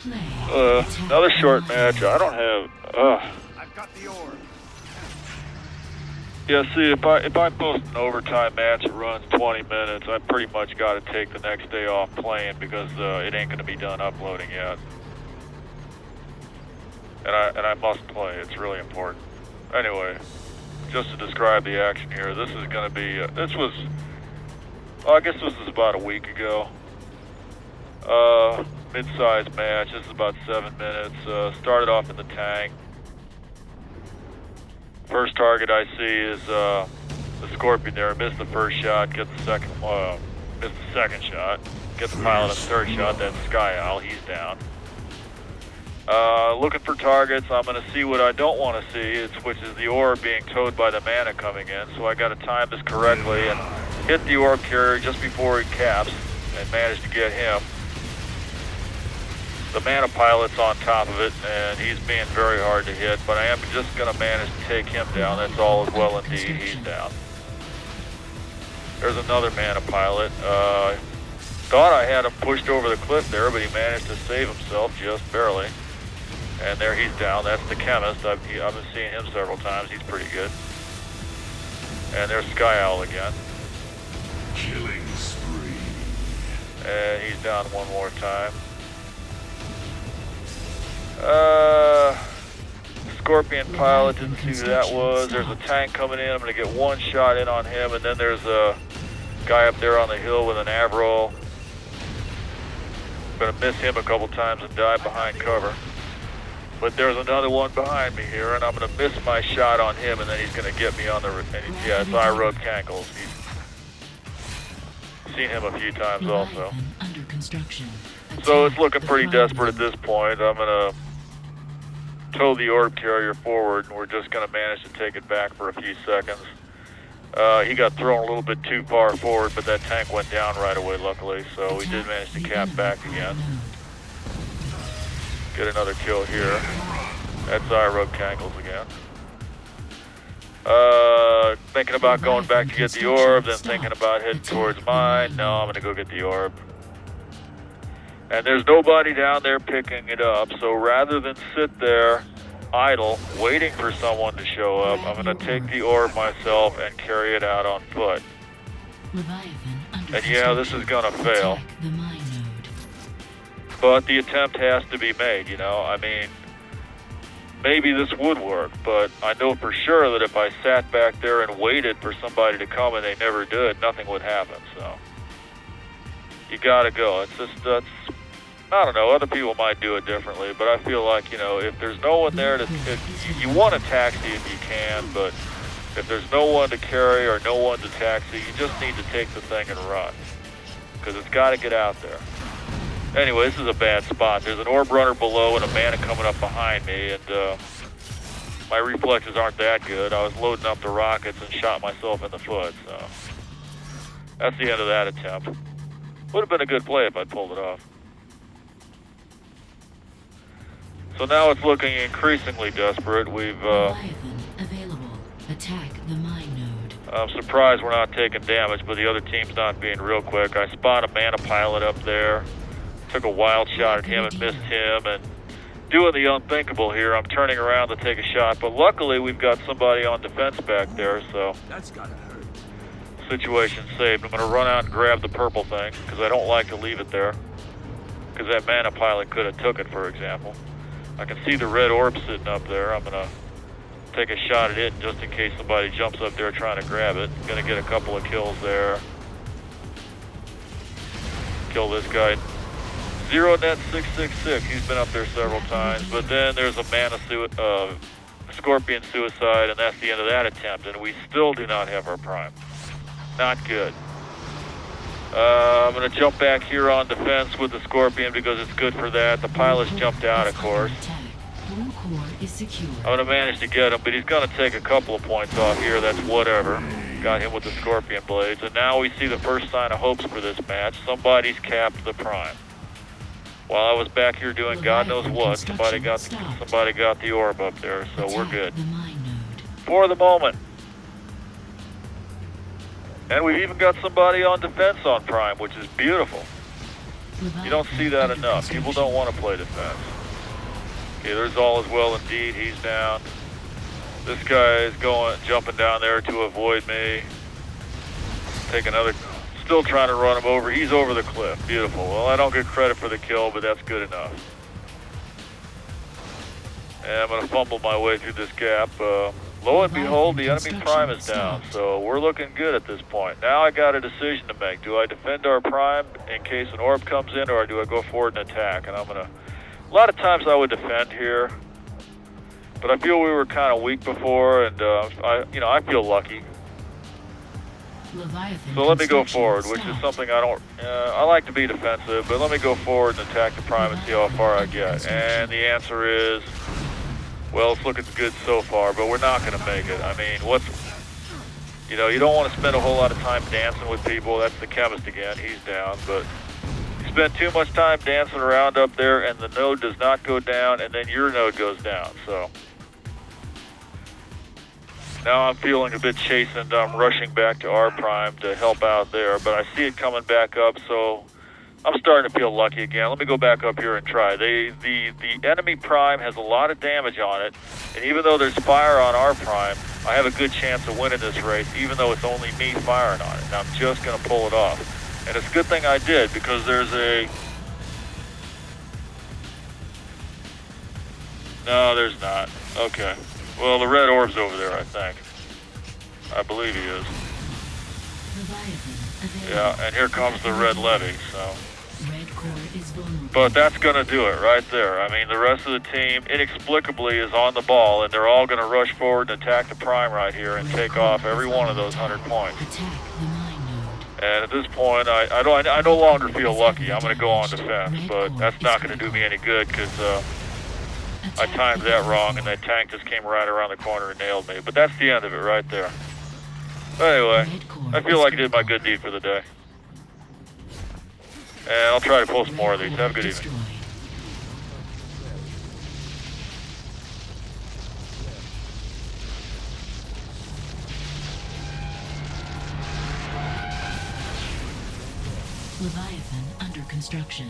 Another short match. I don't have. I've got the orb. Yeah, see, if I post an overtime match that runs 20 minutes, I pretty much got to take the next day off playing because it ain't going to be done uploading yet. And I must play. It's really important. Anyway, just to describe the action here, this is going to be. I guess this was about a week ago. Mid-sized match. This is about 7 minutes. Started off in the tank. First target I see is the Scorpion there. Missed the first shot, missed the second shot. Get the pilot a third shot, that's Sky Owl, he's down. Looking for targets, I'm gonna see what I don't wanna see, which is the orb being towed by the mana coming in. So I gotta time this correctly and hit the orb carrier just before he caps and manage to get him. The mana pilot's on top of it, and he's being very hard to hit, but I am just going to manage to take him down. That's all as well indeed. He's down. There's another mana pilot. Thought I had him pushed over the cliff there, but he managed to save himself just barely. And there he's down. That's the chemist. I've been seeing him several times. He's pretty good. And there's Sky Owl again. Killing spree. And he's down one more time. Scorpion pilot, didn't see who that was. There's a tank coming in. I'm going to get one shot in on him, and then there's a guy up there on the hill with an Avro. I'm going to miss him a couple times and die behind cover. But there's another one behind me here, and I'm going to miss my shot on him, and then he's going to get me on the... Yeah, it's I-Rub Cankles. He's seen him a few times also. So it's looking pretty desperate at this point. I'm going to tow the orb carrier forward, and we're just going to manage to take it back for a few seconds. He got thrown a little bit too far forward, but that tank went down right away, luckily, so we did manage to cap back again. Get another kill here. That's I-Rub Cankles again. Thinking about going back to get the orb, then thinking about heading towards mine. No, I'm going to go get the orb. And there's nobody down there picking it up, so rather than sit there idle, waiting for someone to show up, I'm going to take the orb myself and carry it out on foot. And yeah, this is going to fail. But the attempt has to be made, you know. I mean, maybe this would work, but I know for sure that if I sat back there and waited for somebody to come and they never did, nothing would happen, so. You gotta go. It's just, I don't know, other people might do it differently, but I feel like, you know, if there's no one there you want a taxi if you can, but if there's no one to carry or no one to taxi, you just need to take the thing and run, because it's got to get out there. Anyway, this is a bad spot. There's an orb runner below and a mana coming up behind me, and my reflexes aren't that good. I was loading up the rockets and shot myself in the foot, so that's the end of that attempt. Would have been a good play if I'd pulled it off. So now it's looking increasingly desperate. We've available. Attack the mine node. I'm surprised we're not taking damage, but the other team's not being real quick. I spot a mana pilot up there. Took a wild shot at him and missed him, and doing the unthinkable here. I'm turning around to take a shot, but luckily we've got somebody on defense back there, so that's gotta hurt. Situation saved. I'm going to run out and grab the purple thing, because I don't like to leave it there, because that mana pilot could have took it, for example. I can see the red orb sitting up there. I'm going to take a shot at it just in case somebody jumps up there trying to grab it. Going to get a couple of kills there. Kill this guy. Zero net 666. He's been up there several times. But then there's a Scorpion suicide, and that's the end of that attempt. And we still do not have our prime. Not good. I'm going to jump back here on defense with the Scorpion because it's good for that. The pilot's jumped out, of course. I'm going to manage to get him, but he's going to take a couple of points off here. That's whatever. Got him with the Scorpion blades. And now we see the first sign of hopes for this match. Somebody's capped the prime. While I was back here doing God knows what, somebody got the orb up there, so we're good. For the moment. And we've even got somebody on defense on prime, which is beautiful. You don't see that enough. People don't want to play defense. Okay, there's all is well indeed. He's down. This guy is jumping down there to avoid me. Take another, still trying to run him over. He's over the cliff. Beautiful. Well, I don't get credit for the kill, but that's good enough. And I'm going to fumble my way through this gap. Lo and behold, the enemy prime is down, so we're looking good at this point. Now I got a decision to make. Do I defend our prime in case an orb comes in, or do I go forward and attack? And I'm going to, a lot of times I would defend here, but I feel we were kind of weak before, and I feel lucky. So let me go forward, which is something I don't, I like to be defensive, but let me go forward and attack the prime and see how far I get. And the answer is, well, it's looking good so far, but we're not going to make it. I mean, you don't want to spend a whole lot of time dancing with people. That's the chemist again. He's down, but you spend too much time dancing around up there, and the node does not go down, and then your node goes down. So now I'm feeling a bit chastened. I'm rushing back to R prime to help out there, but I see it coming back up, so I'm starting to feel lucky again. Let me go back up here and try. The enemy prime has a lot of damage on it, and even though there's fire on our prime, I have a good chance of winning this race, even though it's only me firing on it. And I'm just going to pull it off. And it's a good thing I did, because there's a... No, there's not. Okay. Well, the red orb's over there, I think. I believe he is. Yeah, and here comes the red levy, so... But that's going to do it right there. I mean, the rest of the team inexplicably is on the ball, and they're all going to rush forward and attack the prime right here and take off every one of those 100 points. And at this point, I no longer feel lucky. I'm going to go on defense, but that's not going to do me any good because I timed that wrong, and that tank just came right around the corner and nailed me. But that's the end of it right there. But anyway, I feel like I did my good deed for the day. And I'll try to pull some more of these. Have a good evening. Leviathan under construction.